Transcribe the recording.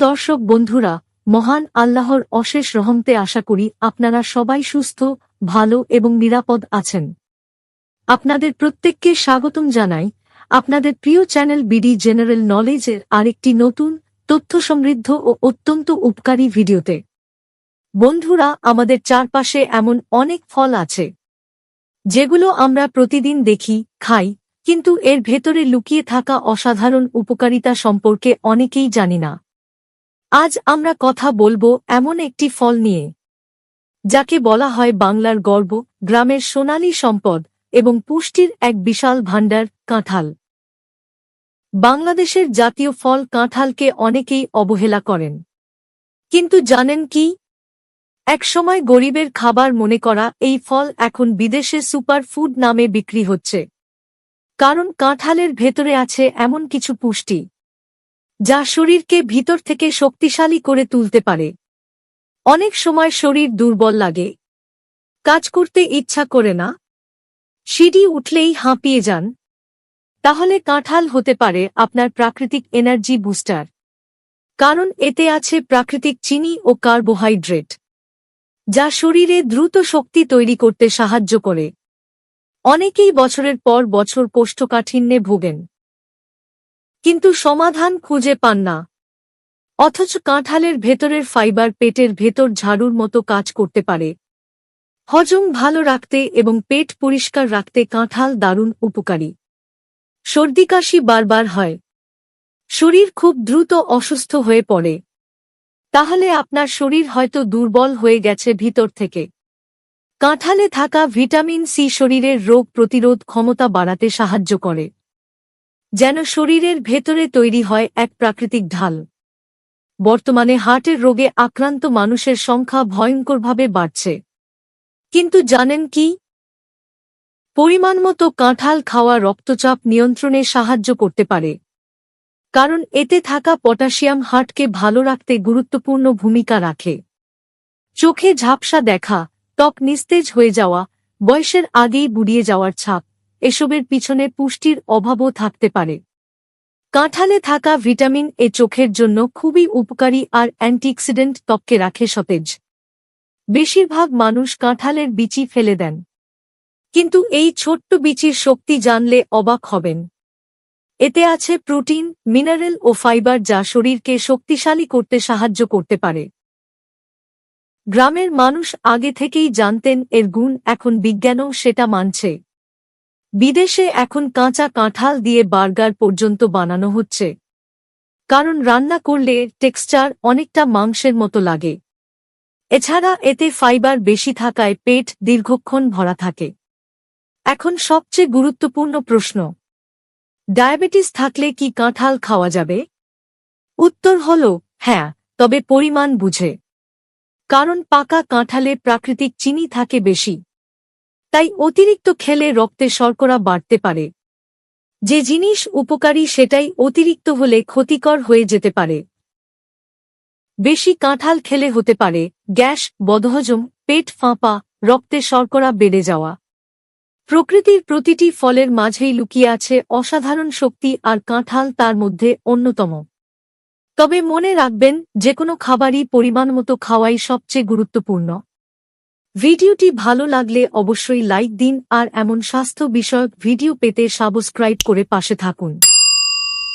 দর্শক বন্ধুরা, মহান আল্লাহর অশেষ রহমতে আশা করি আপনারা সবাই সুস্থ, ভালো এবং নিরাপদ আছেন। আপনাদের প্রত্যেককে স্বাগতম জানাই আপনাদের প্রিয় চ্যানেল বিডি জেনারেল নলেজের আরেকটি নতুন তথ্য সমৃদ্ধ ও অত্যন্ত উপকারী ভিডিওতে। বন্ধুরা, আমাদের চারপাশে এমন অনেক ফল আছে যেগুলো আমরা প্রতিদিন দেখি, খাই, কিন্তু এর ভেতরে লুকিয়ে থাকা অসাধারণ উপকারিতা সম্পর্কে অনেকেই জানি না। আজ আমরা কথা বলবো এমন একটি ফল নিয়ে যাকে বলা হয় বাংলার গর্ব, গ্রামের সোনালী সম্পদ এবং পুষ্টির এক বিশাল ভাণ্ডার, কাঁঠাল। বাংলাদেশের জাতীয় ফল কাঁঠালকে অনেকেই অবহেলা করেন, কিন্তু জানেন কি? একসময় গরিবের খাবার মনে করা এই ফল এখন বিদেশে সুপার ফুড নামে বিক্রি হচ্ছে, কারণ কাঁঠালের ভেতরে আছে এমন কিছু পুষ্টি যা শরীরকে ভিতর থেকে শক্তিশালী করে তুলতে পারে। অনেক সময় শরীর দুর্বল লাগে, কাজ করতে ইচ্ছা করে না, সিঁড়ি উঠলেই হাঁপিয়ে যান, তাহলে কাঁঠাল হতে পারে আপনার প্রাকৃতিক এনার্জি বুস্টার। কারণ এতে আছে প্রাকৃতিক চিনি ও কার্বোহাইড্রেট, যা শরীরে দ্রুত শক্তি তৈরি করতে সাহায্য করে। অনেকেই বছরের পর বছর কোষ্ঠকাঠিন্যে ভোগেন, কিন্তু সমাধান খুঁজে পান না। অথচ কাঁঠালের ভেতরের ফাইবার পেটের ভেতর ঝাড়ুর মতো কাজ করতে পারে। হজম ভালো রাখতে এবং পেট পরিষ্কার রাখতে কাঁঠাল দারুণ উপকারী। সর্দি কাশি বারবার হয়, শরীর খুব দ্রুত অসুস্থ হয়ে পড়ে, তাহলে আপনার শরীর হয়তো দুর্বল হয়ে গেছে ভিতর থেকে। কাঁঠালে থাকা ভিটামিন সি শরীরের রোগ প্রতিরোধ ক্ষমতা বাড়াতে সাহায্য করে, যেন শরীরের ভেতরে তৈরি হয় এক প্রাকৃতিক ঢাল। বর্তমানে হার্টের রোগে আক্রান্ত মানুষের সংখ্যা ভয়ঙ্করভাবে বাড়ছে, কিন্তু জানেন কি? পরিমাণমতো কাঁঠাল খাওয়া রক্তচাপ নিয়ন্ত্রণে সাহায্য করতে পারে, কারণ এতে থাকা পটাশিয়াম হার্টকে ভালো রাখতে গুরুত্বপূর্ণ ভূমিকা রাখে। চোখে ঝাপসা দেখা, ত্বক নিস্তেজ হয়ে যাওয়া, বয়সের আগেই বুড়িয়ে যাওয়ার ছাপ, এসবের পিছনে পুষ্টির অভাবও থাকতে পারে। কাঁঠালে থাকা ভিটামিন এ চোখের জন্য খুবই উপকারী আর অ্যান্টিঅক্সিডেন্ট ত্বককে রাখে সতেজ। বেশিরভাগ মানুষ কাঁঠালের বিচি ফেলে দেন, কিন্তু এই ছোট্ট বিচির শক্তি জানলে অবাক হবেন। এতে আছে প্রোটিন, মিনারেল ও ফাইবার, যা শরীরকে শক্তিশালী করতে সাহায্য করতে পারে। গ্রামের মানুষ আগে থেকেই জানতেন এর গুণ, এখন বিজ্ঞানও সেটা মানছে। বিদেশে এখন কাঁচা কাঁঠাল দিয়ে বার্গার পর্যন্ত বানানো হচ্ছে, কারণ রান্না করলে টেক্সচার অনেকটা মাংসের মতো লাগে। এছাড়া এতে ফাইবার বেশি থাকায় পেট দীর্ঘক্ষণ ভরা থাকে। এখন সবচেয়ে গুরুত্বপূর্ণ প্রশ্ন, ডায়াবেটিস থাকলে কি কাঁঠাল খাওয়া যাবে? উত্তর হল হ্যাঁ, তবে পরিমাণ বুঝে। কারণ পাকা কাঁঠালে প্রাকৃতিক চিনি থাকে বেশি, তাই অতিরিক্ত খেলে রক্তে শর্করা বাড়তে পারে। যে জিনিস উপকারী সেটাই অতিরিক্ত হলে ক্ষতিকর হয়ে যেতে পারে। বেশি কাঁঠাল খেলে হতে পারে গ্যাস, বদহজম, পেট ফাঁপা, রক্তে শর্করা বেড়ে যাওয়া। প্রকৃতির প্রতিটি ফলের মাঝেই লুকিয়ে আছে অসাধারণ শক্তি, আর কাঁঠাল তার মধ্যে অন্যতম। তবে মনে রাখবেন, যেকোনো খাবারই পরিমাণমতো খাওয়াই সবচেয়ে গুরুত্বপূর্ণ। ভিডিওটি ভালো লাগলে অবশ্যই লাইক দিন, আর এমন স্বাস্থ্য বিষয়ক ভিডিও পেতে সাবস্ক্রাইব করে পাশে থাকুন।